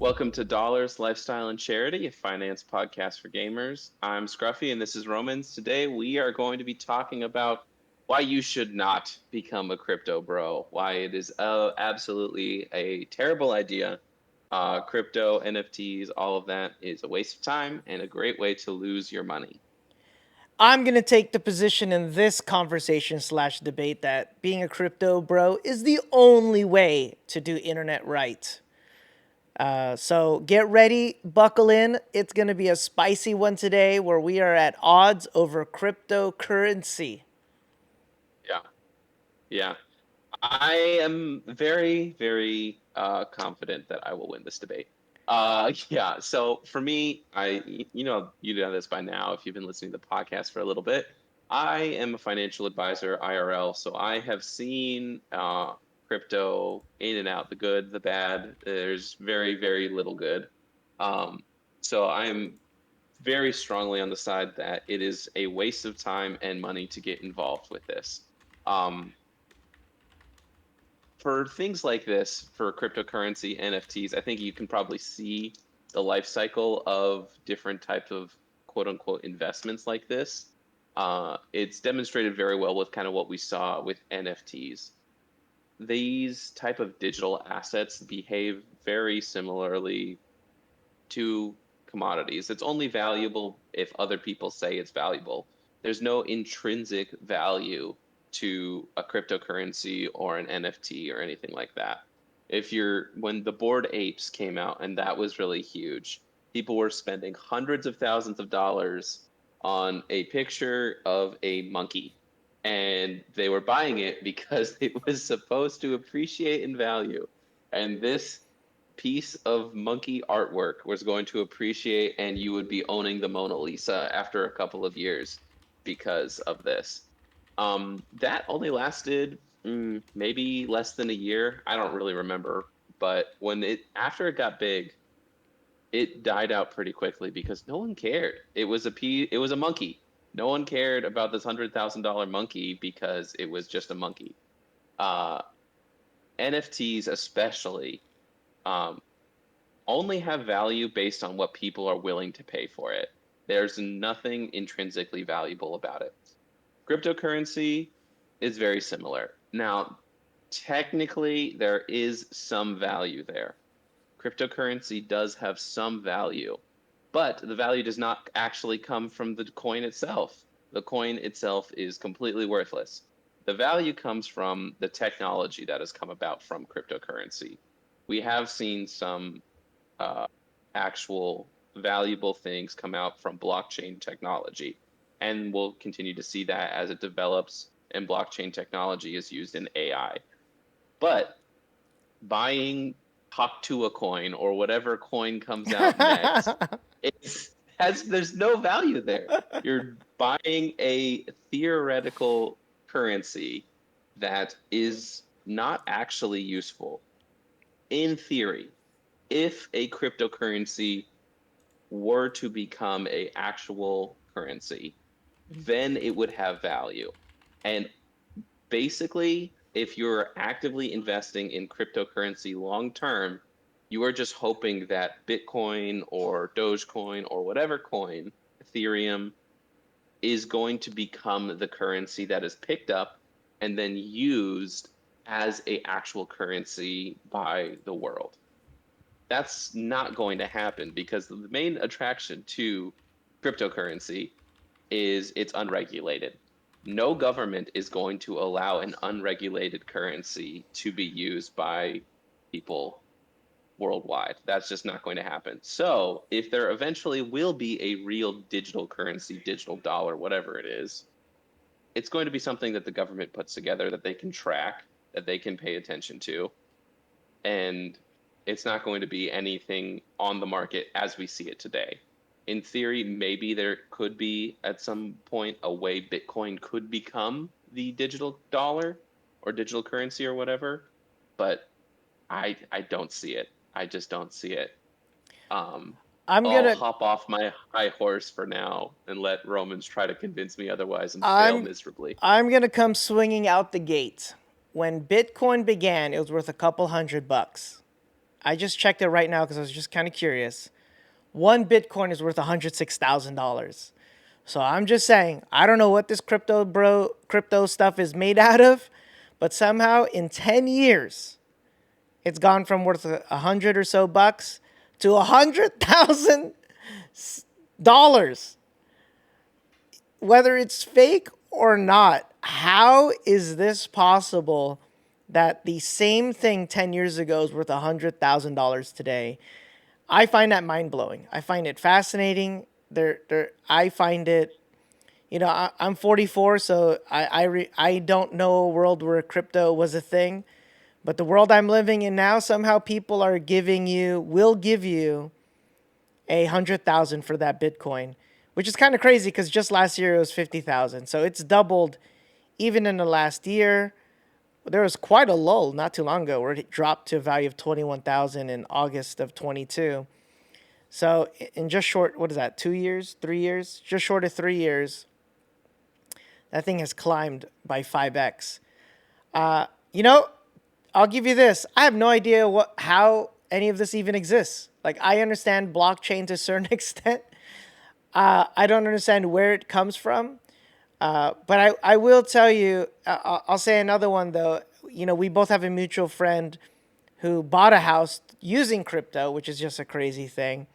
Welcome to Dollars, Lifestyle, and Charity, a finance podcast for gamers. I'm Scruffy, and this is Romans. Today, we are going to be talking about why you should not become a crypto bro, why it is absolutely a terrible idea. Crypto, NFTs, all of that is a waste of time and a great way to lose your money. I'm going to take the position in this conversation slash debate that being a crypto bro is the only way to do internet right. So get ready, buckle in. It's going to be a spicy one today where we are at odds over cryptocurrency. Yeah, yeah. I am very, very confident that I will win this debate. Yeah. So for me, you know this by now if you've been listening to the podcast for a little bit. I am a financial advisor, IRL, so I have seen crypto in and out, the good, the bad. There's very, very little good. Um, so I am very strongly on the side that it is a waste of time and money to get involved with this. Um, for things like this, for cryptocurrency, NFTs, I think you can probably see the life cycle of different types of quote unquote investments like this. It's demonstrated very well with kind of what we saw with NFTs. These type of digital assets behave very similarly to commodities. It's only valuable if other people say it's valuable. There's no intrinsic value to a cryptocurrency or an NFT or anything like that. When the Bored Apes came out and that was really huge, people were spending hundreds of thousands of dollars on a picture of a monkey. And they were buying it because it was supposed to appreciate in value. And this piece of monkey artwork was going to appreciate, and you would be owning the Mona Lisa after a couple of years because of this. That only lasted maybe less than a year. I don't really remember, but after it got big, it died out pretty quickly because no one cared. It was a monkey. No one cared about this $100,000 monkey because it was just a monkey. Uh, NFTs especially um, only have value based on what people are willing to pay for it. There's nothing intrinsically valuable about it. Cryptocurrency is very similar. Now, technically, there is some value there. Cryptocurrency does have some value, but the value does not actually come from the coin itself. The coin itself is completely worthless. The value comes from the technology that has come about from cryptocurrency. We have seen some uh, actual valuable things come out from blockchain technology. And we'll continue to see that as it develops and blockchain technology is used in AI. But buying Talk to a coin or whatever coin comes out next, there's no value there. You're buying a theoretical currency that is not actually useful. In theory, if a cryptocurrency were to become a actual currency, then it would have value. And basically, if you're actively investing in cryptocurrency long term, you are just hoping that Bitcoin or Dogecoin or whatever coin, Ethereum, is going to become the currency that is picked up and then used as a actual currency by the world. That's not going to happen because the main attraction to cryptocurrency is it's unregulated. No government is going to allow an unregulated currency to be used by people worldwide. That's just not going to happen. So, if there eventually will be a real digital currency, digital dollar, whatever it is, it's going to be something that the government puts together that they can track, that they can pay attention to, and it's not going to be anything on the market as we see it today. In theory, maybe there could be at some point a way Bitcoin could become the digital dollar or digital currency or whatever, but I don't see it. I just don't see it. Um, I'm I'll gonna hop off my high horse for now and let Romans try to convince me otherwise and fail I'm miserably. I'm gonna come swinging out the gate. When Bitcoin began, it was worth a couple $100. I just checked it right now because I was just kind of curious. One Bitcoin is worth $106,000. So I'm just saying, I don't know what this crypto stuff is made out of, but somehow in 10 years, it's gone from worth 100 or so bucks to $100,000. Whether it's fake or not, how is this possible that the same thing 10 years ago is worth $100,000 today? I find that mind blowing. I find it fascinating. I find it, I'm 44, so I don't know a world where crypto was a thing. But the world I'm living in now, somehow people will give you 100,000 for that Bitcoin, which is kind of crazy because just last year it was 50,000. So it's doubled even in the last year. There was quite a lull not too long ago where it dropped to a value of 21,000 in August of 22. So in just short, what is that, 2 years, 3 years? Just short of 3 years, that thing has climbed by 5x. You know, I'll give you this. I have no idea how any of this even exists. Like, I understand blockchain to a certain extent. I don't understand where it comes from. But I will tell you, I'll say another one though. We both have a mutual friend who bought a house using crypto, which is just a crazy thing.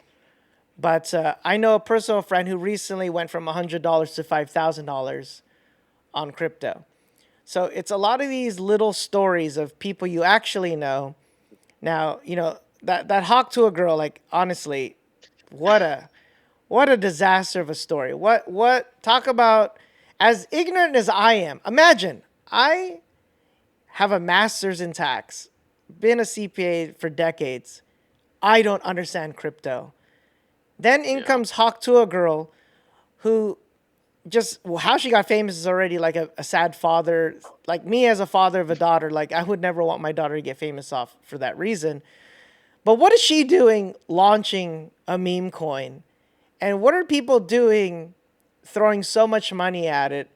But I know a personal friend who recently went from $100 to $5,000 on crypto. So it's a lot of these little stories of people you actually know. Now, that hawk to a girl, like, honestly, what a disaster of a story. What talk about, as ignorant as I am. Imagine I have a master's in tax, been a CPA for decades. I don't understand crypto. Then in Yeah. comes Hawk to a girl who just, well, how she got famous is already like a sad father. Like me as a father of a daughter, like I would never want my daughter to get famous off for that reason. But what is she doing launching a meme coin? And what are people doing throwing so much money at it?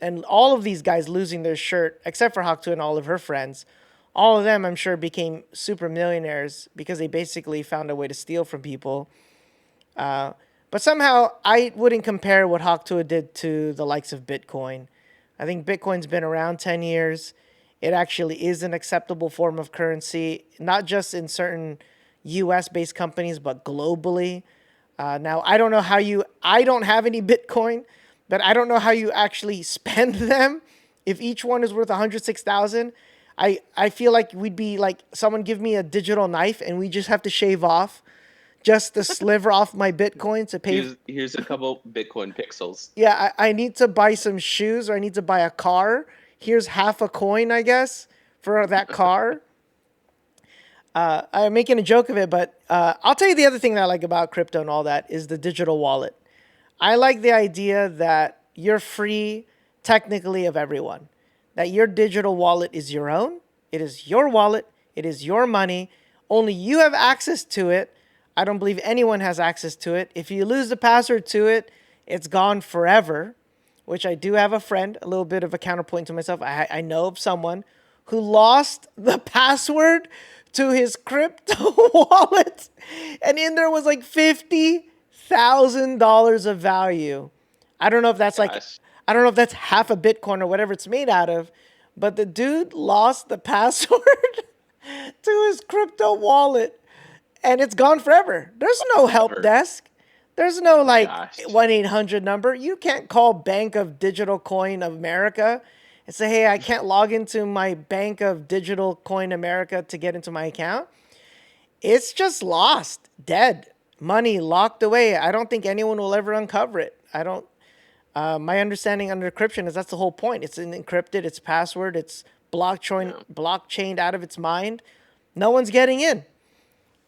And all of these guys losing their shirt, except for Hawk2 and all of her friends. All of them, I'm sure, became super millionaires because they basically found a way to steal from people. But somehow, I wouldn't compare what Hawk2 did to the likes of Bitcoin. I think Bitcoin's been around 10 years. It actually is an acceptable form of currency, not just in certain US based companies, but globally. Now, I don't have any Bitcoin, but I don't know how you actually spend them. If each one is worth 106,000, I feel like we'd be like, someone give me a digital knife and we just have to shave off just the sliver off my Bitcoin to pay. Here's a couple Bitcoin pixels. Yeah, I need to buy some shoes or I need to buy a car. Here's half a coin, I guess, for that car. I'm making a joke of it, but I'll tell you the other thing that I like about crypto and all that is the digital wallet. I like the idea that you're free, technically, of everyone. That your digital wallet is your own. It is your wallet. It is your money. Only you have access to it. I don't believe anyone has access to it. If you lose the password to it, it's gone forever. Which I do have a friend, a little bit of a counterpoint to myself. I know of someone who lost the password to his crypto wallet, and in there was like $50,000 of value. I don't know if that's like, Gosh. I don't know if that's half a Bitcoin or whatever it's made out of, but the dude lost the password to his crypto wallet, and it's gone forever. There's no help Ever. desk. There's no like Gosh. 1-800 number. You can't call Bank of Digital Coin of America and say, hey, I can't log into my Bank of Digital Coin America to get into my account. It's just lost, dead, money locked away. I don't think anyone will ever uncover it. I don't. My understanding under encryption is that's the whole point. It's encrypted. It's password. It's Yeah. blockchained out of its mind. No one's getting in.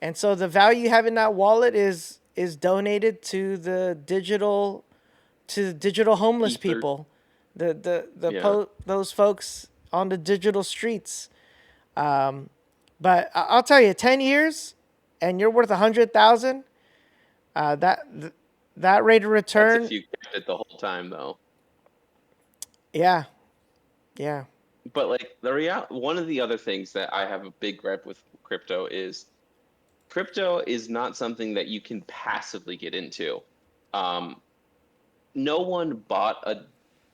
And so the value you have in that wallet is donated to digital homeless Ether. people, Yeah. those folks on the digital streets. But I'll tell you, 10 years, and you're worth 100,000. Uh, that that rate of That's if return, you kept it the whole time, though. yeah, yeah, But like one of the other things that I have a big gripe with crypto is crypto is not something that you can passively get into. Um, no one bought a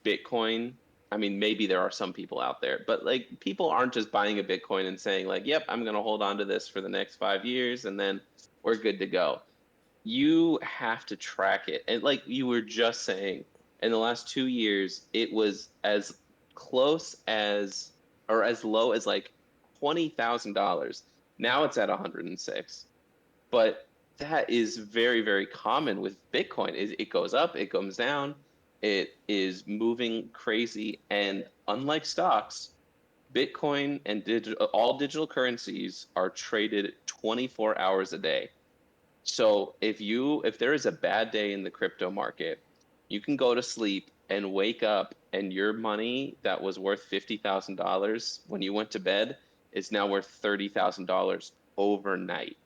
Bitcoin. I mean, maybe there are some people out there, but like people aren't just buying a Bitcoin and saying like, "Yep, I'm going to hold on to this for the next 5 years and then we're good to go." You have to track it. And like you were just saying, in the last 2 years, it was as close as or as low as like $20,000. Now it's at 106. But that is very, very common with Bitcoin. It goes up, it comes down, it is moving crazy. And unlike stocks, Bitcoin and all digital currencies are traded 24 hours a day. So if there is a bad day in the crypto market, you can go to sleep and wake up and your money that was worth $50,000 when you went to bed is now worth $30,000 overnight.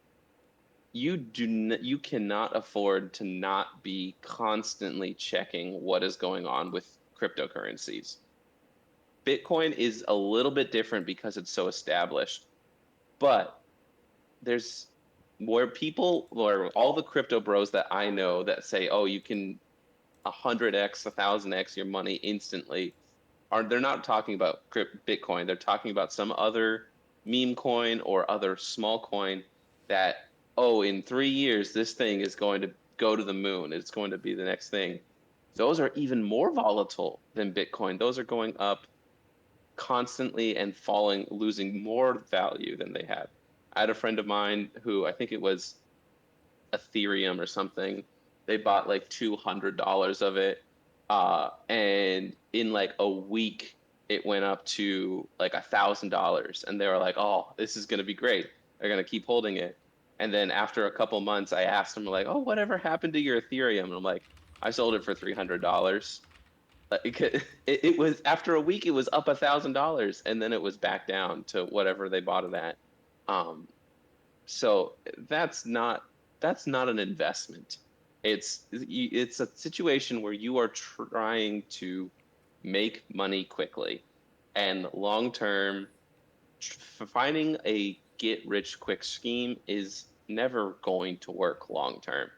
You cannot afford to not be constantly checking what is going on with cryptocurrencies. Bitcoin is a little bit different because it's so established, but there's where people or all the crypto bros that I know that say, "Oh, you can 100x, 1000x your money instantly," they're not talking about Bitcoin. They're talking about some other meme coin or other small coin that, oh, in 3 years this thing is going to go to the moon. It's going to be the next thing. Those are even more volatile than Bitcoin. Those are going up constantly and falling, losing more value than they had. I had a friend of mine who I think it was Ethereum or something. They bought like $200 of it. And in like a week, it went up to like $1,000. And they were like, oh, this is going to be great. They're going to keep holding it. And then after a couple months, I asked them, like, oh, whatever happened to your Ethereum? And I'm like, I sold it for $300. Like it was after a week, it was up $1,000, and then it was back down to whatever they bought it at. Um, so that's not an investment. It's a situation where you are trying to make money quickly, and long term, finding a get rich quick scheme is never going to work long term.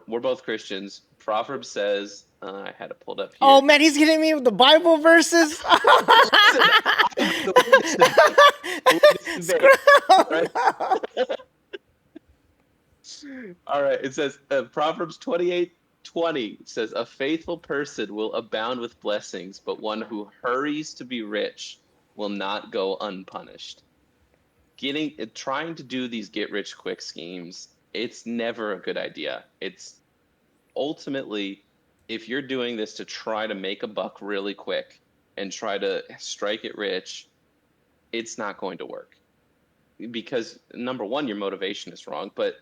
We're both Christians. Proverbs says, I had it pulled up Oh here. man, he's getting me with the Bible verses. Listen, I'm going to win this debate. Win this debate, right? All right. It says Proverbs 28:20 says, "A faithful person will abound with blessings, but one who hurries to be rich will not go unpunished." Trying to do these get rich quick schemes, it's never a good idea. It's ultimately, if you're doing this to try to make a buck really quick and try to strike it rich, it's not going to work because number one, your motivation is wrong, but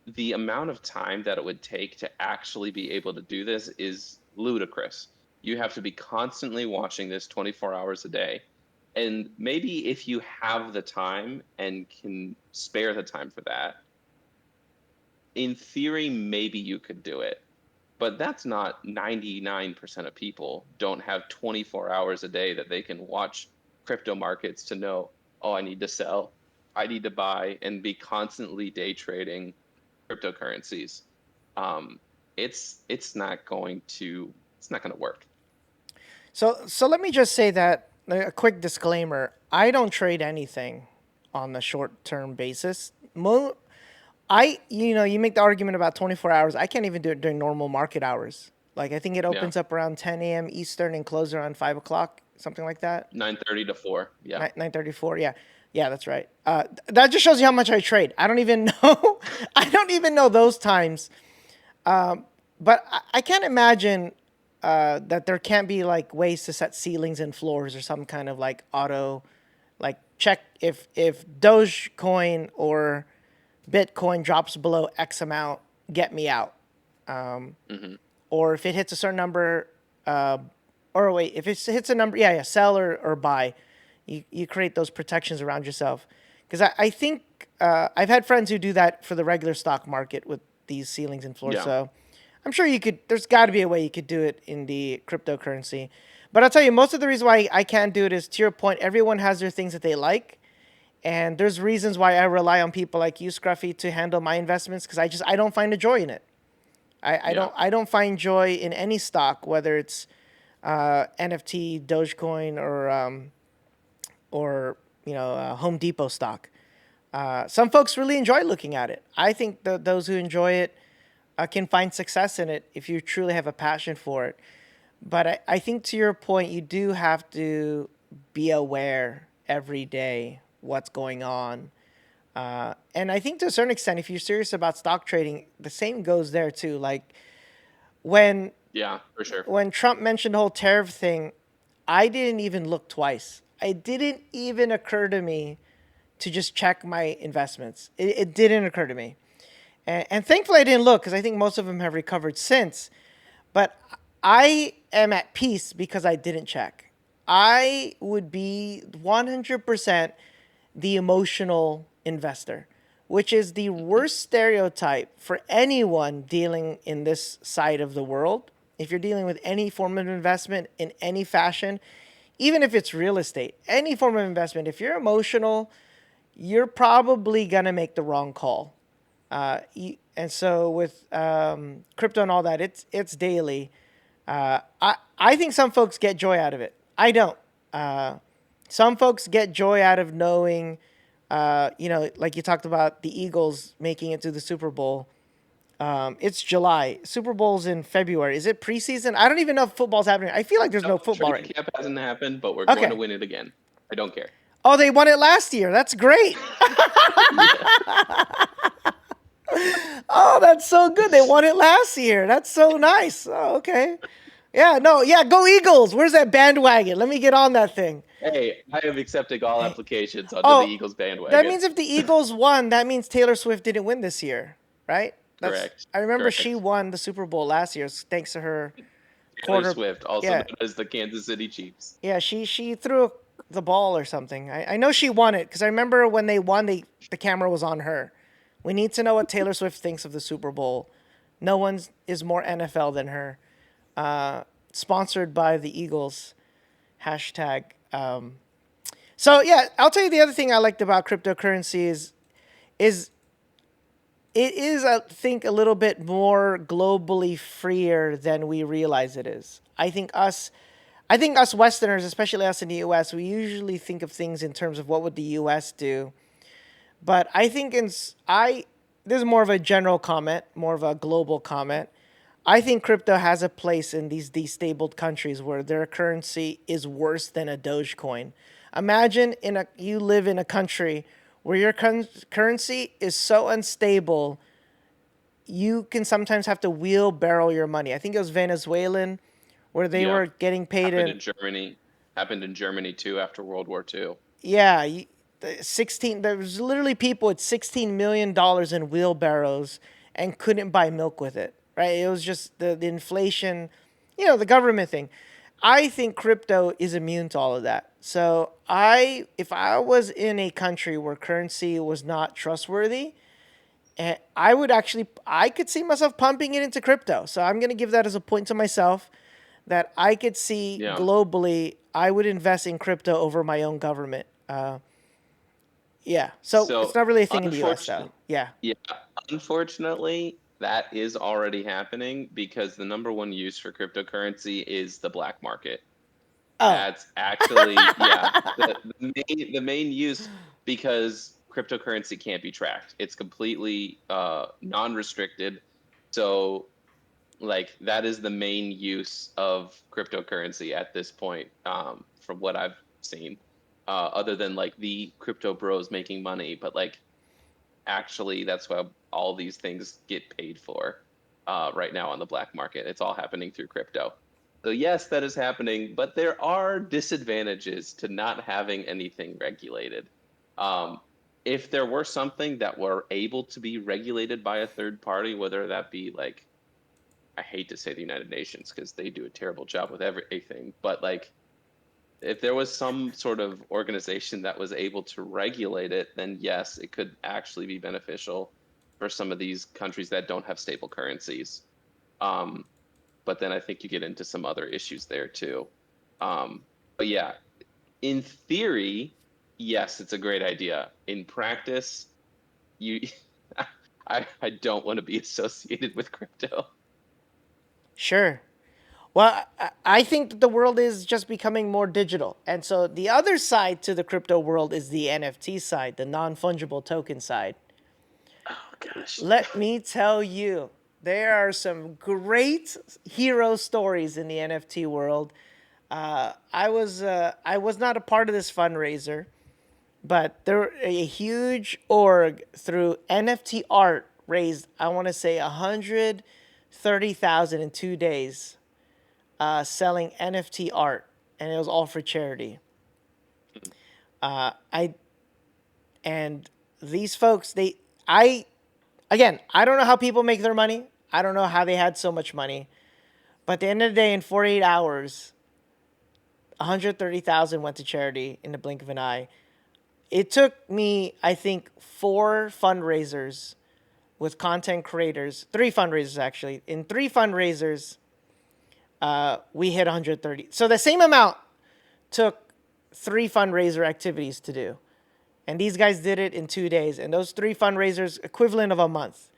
the amount of time that it would take to actually be able to do this is ludicrous. You have to be constantly watching this 24 hours a day. And maybe if you have the time and can spare the time for that, in theory, maybe you could do it. But that's not 99% of people don't have 24 hours a day that they can watch crypto markets to know, oh, I need to sell, I need to buy, and be constantly day trading cryptocurrencies. Um, it's not going to work. So let me just say that a quick disclaimer: I don't trade anything on the short term basis. You make the argument about 24 hours. I can't even do it during normal market hours. Like I think it Yeah, opens up around 10 a.m. Eastern and closes around 5 o'clock, something like that. 9:30 to 4. Yeah. 9:34. Yeah, yeah, that's right. That just shows you how much I trade. I don't even know. I don't even know those times. But I can't imagine that there can't be like ways to set ceilings and floors or some kind of like auto, like check if Dogecoin or Bitcoin drops below X amount, get me out. Hmm. Or if it hits a certain number, or wait, if it hits a number, yeah, sell or buy. You create those protections around yourself. Because I think I've had friends who do that for the regular stock market with these ceilings and floors. Yeah. So I'm sure you could, there's got to be a way you could do it in the cryptocurrency. But I'll tell you, most of the reason why I can't do it is to your point, everyone has their things that they like. And there's reasons why I rely on people like you, Scruffy, to handle my investments because I don't find a joy in it. Yeah. I don't find joy in any stock, whether it's NFT, Dogecoin, or Home Depot stock. Some folks really enjoy looking at it. I think those who enjoy it can find success in it if you truly have a passion for it. But I think to your point, you do have to be aware every day what's going on. And I think to a certain extent, if you're serious about stock trading, the same goes there too. Like when Yeah, for sure. when Trump mentioned the whole tariff thing, I didn't even look twice. It didn't even occur to me to just check my investments. It didn't occur to me. And thankfully I didn't look because I think most of them have recovered since. But I am at peace because I didn't check. I would be 100% the emotional investor, which is the worst stereotype for anyone dealing in this side of the world. If you're dealing with any form of investment in any fashion, even if it's real estate, any form of investment, if you're emotional, you're probably going to make the wrong call. And so with crypto and all that, it's daily. I think some folks get joy out of it. I don't. Some folks get joy out of knowing, like you talked about the Eagles making it to the Super Bowl. It's July. Super Bowl's in February. Is it preseason? I don't even know if football's happening. I feel like there's no football right Training camp hasn't happened, but we're now. going to Okay. win it again. I don't care. Oh, they won it last year. That's great. Oh, that's so good. They won it last year. That's so nice. Oh, okay. Yeah, no, yeah, go Eagles. Where's that bandwagon? Let me get on that thing. Hey, I am accepting all applications under the Oh, Eagles that bandwagon. means if the Eagles won, that means Taylor Swift didn't win this year, right? Correct. I remember she Correct. won the Super Bowl last year thanks to her Taylor quarter. Swift, also Yeah, known as the Kansas City Chiefs. yeah, she threw the ball or something. I know she won it because I remember when they won, the camera was on her. We need to know what Taylor Swift thinks of the Super Bowl. No one is more NFL than her. Sponsored by the Eagles. Hashtag. So yeah, I'll tell you the other thing I liked about cryptocurrency is it is, I think, a little bit more globally freer than we realize it is. I think us Westerners, especially us in the U.S., we usually think of things in terms of what would the U.S. do. But I think this is more of a general comment, more of a global comment. I think crypto has a place in these destabilized countries where their currency is worse than a Dogecoin. Imagine you live in a country where your currency is so unstable, you can sometimes have to wheelbarrow your money. I think it was Venezuelan, where they Yeah. were getting paid Happened in in Germany. Happened in Germany too after World War II. yeah, 16. There was literally people with $16 million in wheelbarrows and couldn't buy milk with it. Right? It was just the inflation, the government thing. I think crypto is immune to all of that. So if I was in a country where currency was not trustworthy, and I could see myself pumping it into crypto. So I'm gonna give that as a point to myself that I could see Yeah. globally. I would invest in crypto over my own government. Yeah. So it's So not really a thing in the U.S. though. unfortunately, Yeah. yeah, unfortunately, that is already happening because the number one use for cryptocurrency is the black market. Oh. That's actually, yeah, the main use because cryptocurrency can't be tracked. It's completely non-restricted. So like that is the main use of cryptocurrency at this point, from what I've seen. Other than like the crypto bros making money, but like actually that's why all these things get paid for right now on the black market. It's all happening through crypto. So yes, that is happening, but there are disadvantages to not having anything regulated. Um, if there were something that were able to be regulated by a third party, whether that be like, I hate to say the United Nations because they do a terrible job with everything, but like if there was some sort of organization that was able to regulate it, then yes, it could actually be beneficial for some of these countries that don't have stable currencies. Um, but then I think you get into some other issues there too. But yeah, in theory, yes, it's a great idea. In practice, you I don't want to be associated with crypto. Sure. Well, I think that the world is just becoming more digital. And so the other side to the crypto world is the NFT side, the non fungible token side. Oh gosh. Let me tell you, there are some great hero stories in the NFT world. I was not a part of this fundraiser, but there a huge org through NFT art raised, I want to say, 130,000 in 2 days, selling NFT art, and it was all for charity. I and these folks, I again, I don't know how people make their money. I don't know how they had so much money, but at the end of the day, in 48 hours, 130,000 went to charity in the blink of an eye. It took me, I think, 4 fundraisers with content creators, 3 fundraisers actually. In 3 fundraisers, we hit 130. So the same amount took 3 fundraiser activities to do. And these guys did it in 2 days. And those 3 fundraisers, equivalent of a month.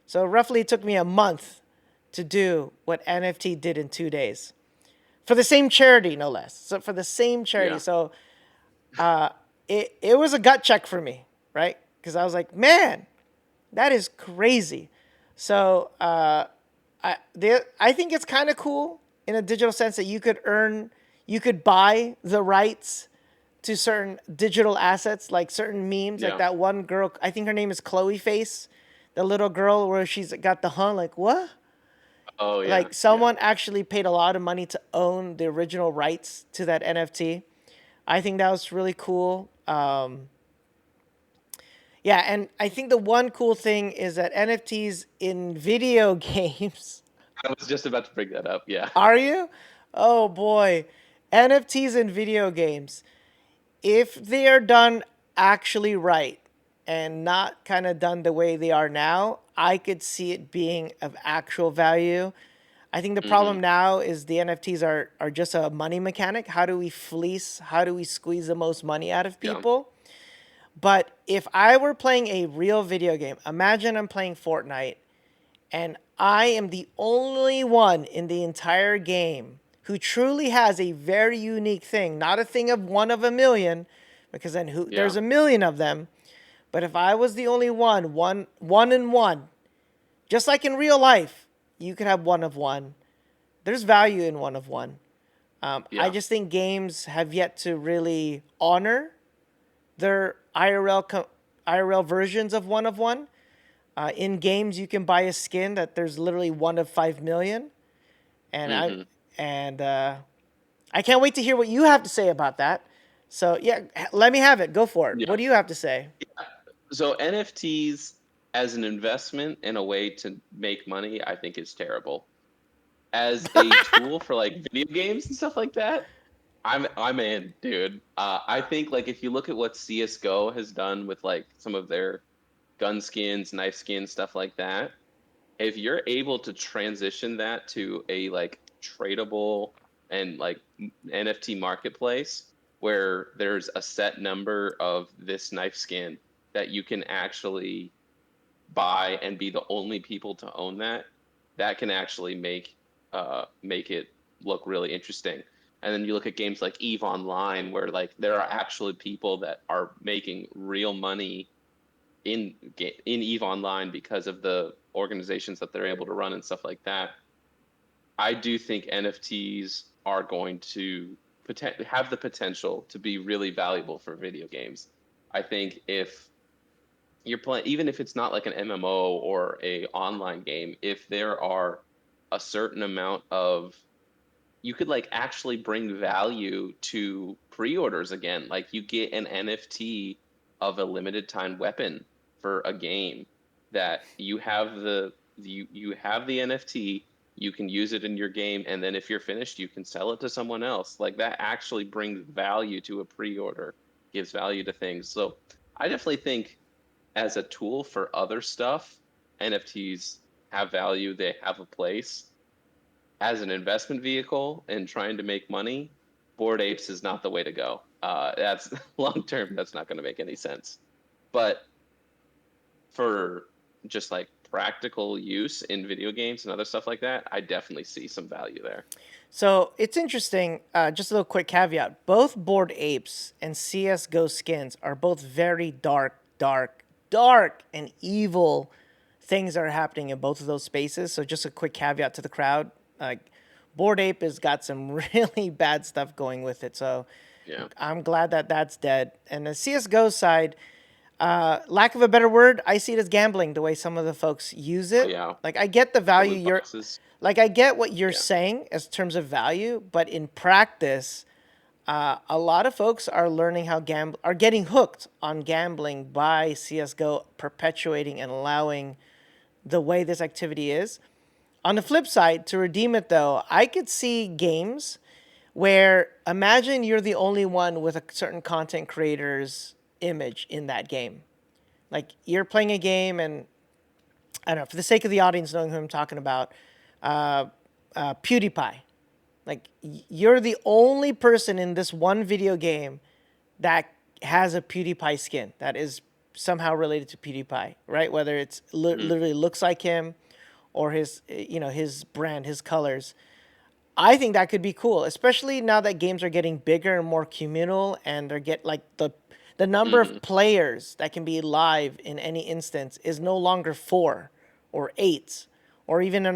So roughly it took me a month to do what NFT did in 2 days. For the same charity, no less. So for the same charity. Yeah. So it was a gut check for me, right? Because I was like, man, that is crazy. So I think it's kind of cool in a digital sense that you could buy the rights to certain digital assets, like certain memes, like Yeah. that one girl. I think her name is Chloe Face, the little girl where she's got the hun. Like what? Oh yeah. Like Yeah. someone actually paid a lot of money to own the original rights to that NFT. I think that was really cool. Yeah, and I think the one cool thing is that NFTs in video games. I was just about to bring that up. Yeah. Are you? Oh boy. NFTs in video games, if they are done actually right and not kind of done the way they are now, I could see it being of actual value. I think the Hmm. problem now is the NFTs are just a money mechanic. How do we fleece? How do we squeeze the most money out of Yeah. people? But if I were playing a real video game, imagine I'm playing Fortnite and I am the only one in the entire game who truly has a very unique thing, not a thing of one of a million, because then Yeah. there's a million of them. But if I was the only one in one, just like in real life, you could have one of one. There's value in one of one. I Yeah. just think games have yet to really honor their IRL versions of one. In games, you can buy a skin that there's literally one of 5 million, and Hmm. I can't wait to hear what you have to say about that. So yeah, let me have it. Go for it. Yeah. What do you have to say? So NFTs as an investment and a way to make money, I think is terrible. As a tool for like video games and stuff like that, I'm in, dude. I think like if you look at what CS:GO has done with like some of their gun skins, knife skins, stuff like that, if you're able to transition that to a like tradable and like NFT marketplace where there's a set number of this knife skin that you can actually buy and be the only people to own that, that can actually make it look really interesting. And then you look at games like Eve Online, where like there are actually people that are making real money in Eve Online because of the organizations that they're able to run and stuff like that. I do think NFTs are going to have the potential to be really valuable for video games. I think if you're playing, even if it's not like an MMO or a online game, if there are a certain amount of, you could like actually bring value to pre-orders again. Like you get an NFT of a limited time weapon for a game that you have the NFT, you can use it in your game, and then if you're finished, you can sell it to someone else. Like that actually brings value to a pre-order, gives value to things. So I definitely think as a tool for other stuff, NFTs have value, they have a place. As an investment vehicle and trying to make money, Bored Apes is not the way to go. That's long term. That's not going to make any sense. But for just like practical use in video games and other stuff like that, I definitely see some value there. So it's interesting. Just a little quick caveat: both Bored Apes and CS:GO skins are both very dark, dark, dark, and evil things that are happening in both of those spaces. So just a quick caveat to the crowd: like, Bored Ape has got some really bad stuff going with it. So Yeah. I'm glad that that's dead. And the CS:GO side, lack of a better word, I see it as gambling. The way some of the folks use Oh, it, yeah. like I get the The value loot you're boxes. like I get what you're Yeah. saying as terms of value, but in practice, a lot of folks are learning how are getting hooked on gambling by CS:GO perpetuating and allowing the way this activity is. On the flip side, to redeem it though, I could see games where imagine you're the only one with a certain content creator's image in that game. Like you're playing a game and I don't know, for the sake of the audience knowing who I'm talking about, PewDiePie. Like you're the only person in this one video game that has a PewDiePie skin that is somehow related to PewDiePie, right? Whether it's Hmm. literally looks like him or his, his brand, his colors. I think that could be cool, especially now that games are getting bigger and more communal, and they're get like the number Hmm. of players that can be live in any instance is no longer 4 or 8, or even in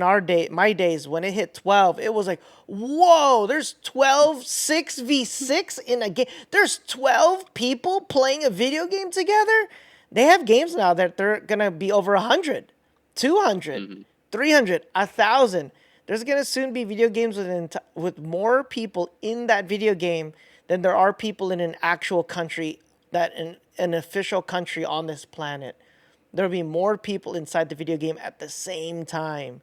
my days when it hit 12, it was like, whoa, there's 12 6v6 in a game. There's 12 people playing a video game together. They have games now that they're gonna be over 100, 200, Hmm. 300, 1,000. There's gonna soon be video games with more people in that video game than there are people in an actual country, that an official country on this planet. There'll be more people inside the video game at the same time.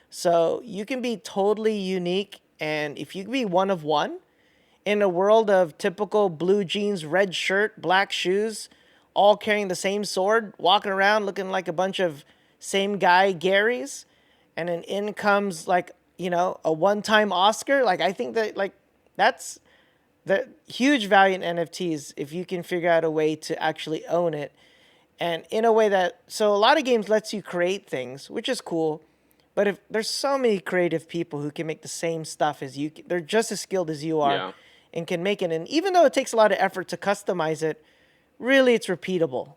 So you can be totally unique, and if you can be one of one in a world of typical blue jeans, red shirt, black shoes, all carrying the same sword, walking around looking like a bunch of same guy Garys, and then in comes like, a one-time Oscar. Like I think that like that's the huge value in NFTs if you can figure out a way to actually own it, and in a way that, so a lot of games lets you create things, which is cool. But if there's so many creative people who can make the same stuff as you, they're just as skilled as you are Yeah. and can make it. And even though it takes a lot of effort to customize it, really it's repeatable.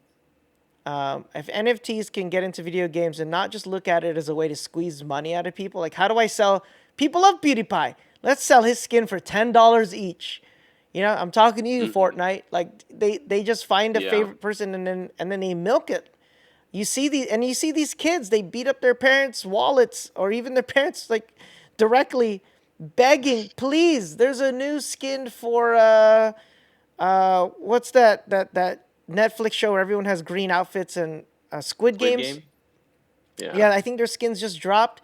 If NFTs can get into video games and not just look at it as a way to squeeze money out of people, like how do I sell? People love PewDiePie. Let's sell his skin for $10 each. I'm talking to you, Hmm. Fortnite. Like they just find a Yeah. favorite person and then they milk it. You see these kids, they beat up their parents' wallets or even their parents like directly begging, please, there's a new skin for what's that Netflix show where everyone has green outfits and Squid Squid Games. Game. Yeah. Yeah, I think their skins just dropped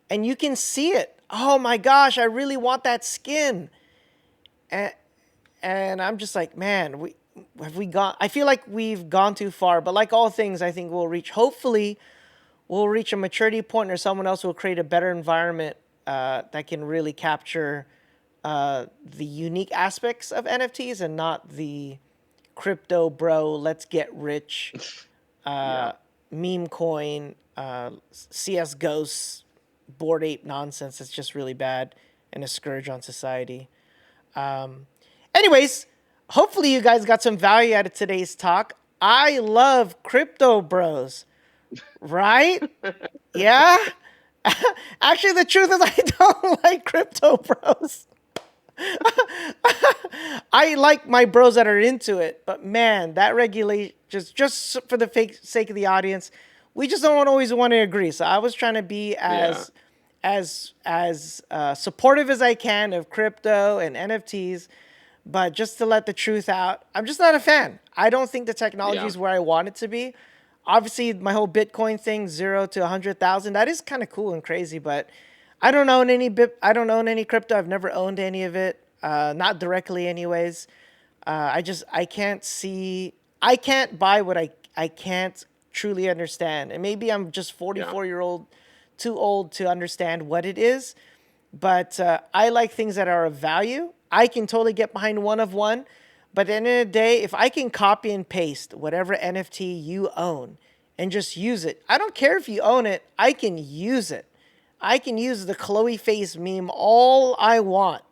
and you can see it. Oh my gosh, I really want that skin. And I'm just like, man, we gone? I feel like we've gone too far. But like all things, I think hopefully, we'll reach a maturity point, or someone else will create a better environment that can really capture the unique aspects of NFTs and not the crypto bro, let's get rich, Yeah. meme coin, CS ghosts, board ape nonsense. It's just really bad and a scourge on society. Anyways, hopefully you guys got some value out of today's talk. I love crypto bros, right? Yeah. Actually, the truth is, I don't like crypto bros. I like my bros that are into it, but man, that regulation, just for the sake of the audience, we just don't always want to agree. So I was trying to be Yeah. as supportive as I can of crypto and NFTs, but just to let the truth out, I'm just not a fan. I don't think the technology Yeah. is where I want it to be. Obviously, my whole Bitcoin thing, 0 to 100,000, that is kind of cool and crazy. But I don't own any crypto. I've never owned any of it, not directly, anyways. I can't see. I can't buy what I can't truly understand. And maybe I'm just Yeah. 44-year-old, too old to understand what it is. But I like things that are of value. I can totally get behind one of one, But at the end of the day, if I can copy and paste whatever NFT you own and just use it, I don't care if you own it, I can use it. I can use the Chloe face meme all I want.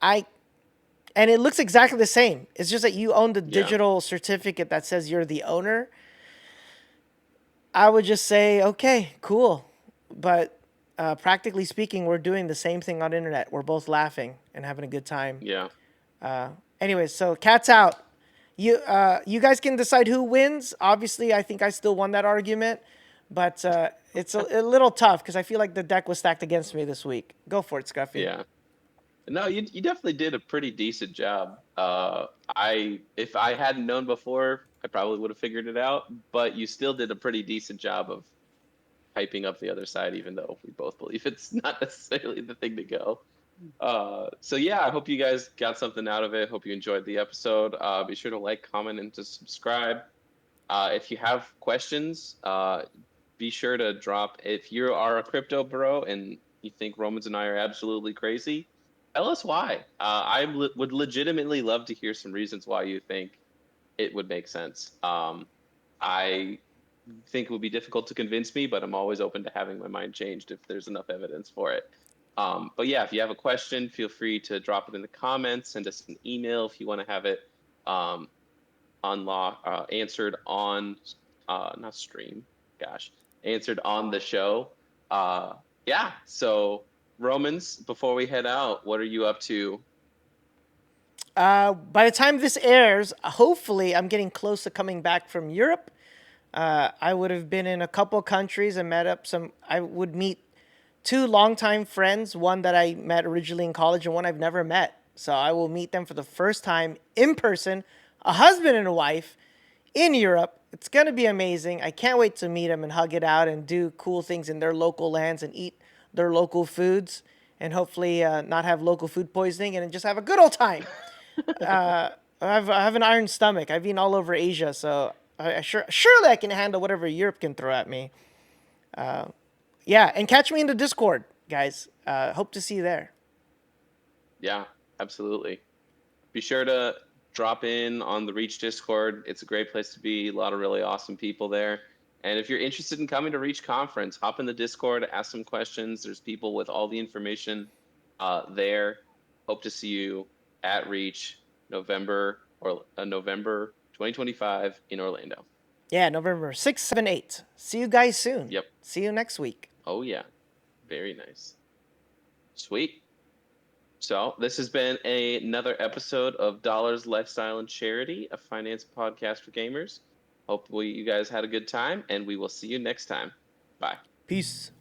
I and it looks exactly the same. It's just that you own the Yeah. digital certificate that says you're the owner. I would just say, okay, cool. But practically speaking, we're doing the same thing on the internet. We're both laughing and having a good time. Yeah. Anyways, so cat's out. You guys can decide who wins. Obviously, I think I still won that argument, but it's a little tough because I feel like the deck was stacked against me this week. Go for it, Scruffy. Yeah. No, you definitely did a pretty decent job. If I hadn't known before, I probably would have figured it out, but you still did a pretty decent job of hyping up the other side, even though we both believe it's not necessarily the thing to go. So yeah, I hope you guys got something out of it. Hope you enjoyed the episode. Be sure to like, comment, and to subscribe. If you have questions, be sure to drop. If you are a crypto bro and you think Romans and I are absolutely crazy, tell us why. Would legitimately love to hear some reasons why you think it would make sense. I think it would be difficult to convince me, but I'm always open to having my mind changed if there's enough evidence for it. But yeah, if you have a question, feel free to drop it in the comments. Send us an email if you want to have it answered on not stream. Gosh, answered on the show. Yeah. So Romans, before we head out, what are you up to? By the time this airs, hopefully, I'm getting close to coming back from Europe. I would have been in a couple countries and met up some. I would meet two longtime friends, one that I met originally in college and one I've never met. So I will meet them for the first time in person, a husband and a wife in Europe. It's going to be amazing. I can't wait to meet them and hug it out and do cool things in their local lands and eat their local foods and hopefully not have local food poisoning and just have a good old time. I have an iron stomach. I've been all over Asia, so surely I can handle whatever Europe can throw at me. Yeah, and catch me in the Discord, guys. Hope to see you there. Yeah, absolutely. Be sure to drop in on the Reach Discord. It's a great place to be. A lot of really awesome people there. And if you're interested in coming to Reach Conference, hop in the Discord, ask some questions. There's people with all the information there. Hope to see you at Reach November 2025 in Orlando. Yeah, November 6th, 7, 8. See you guys soon. Yep. See you next week. Oh, yeah. Very nice. Sweet. So this has been another episode of Dollars, Lifestyle, and Charity, a finance podcast for gamers. Hopefully you guys had a good time, and we will see you next time. Bye. Peace.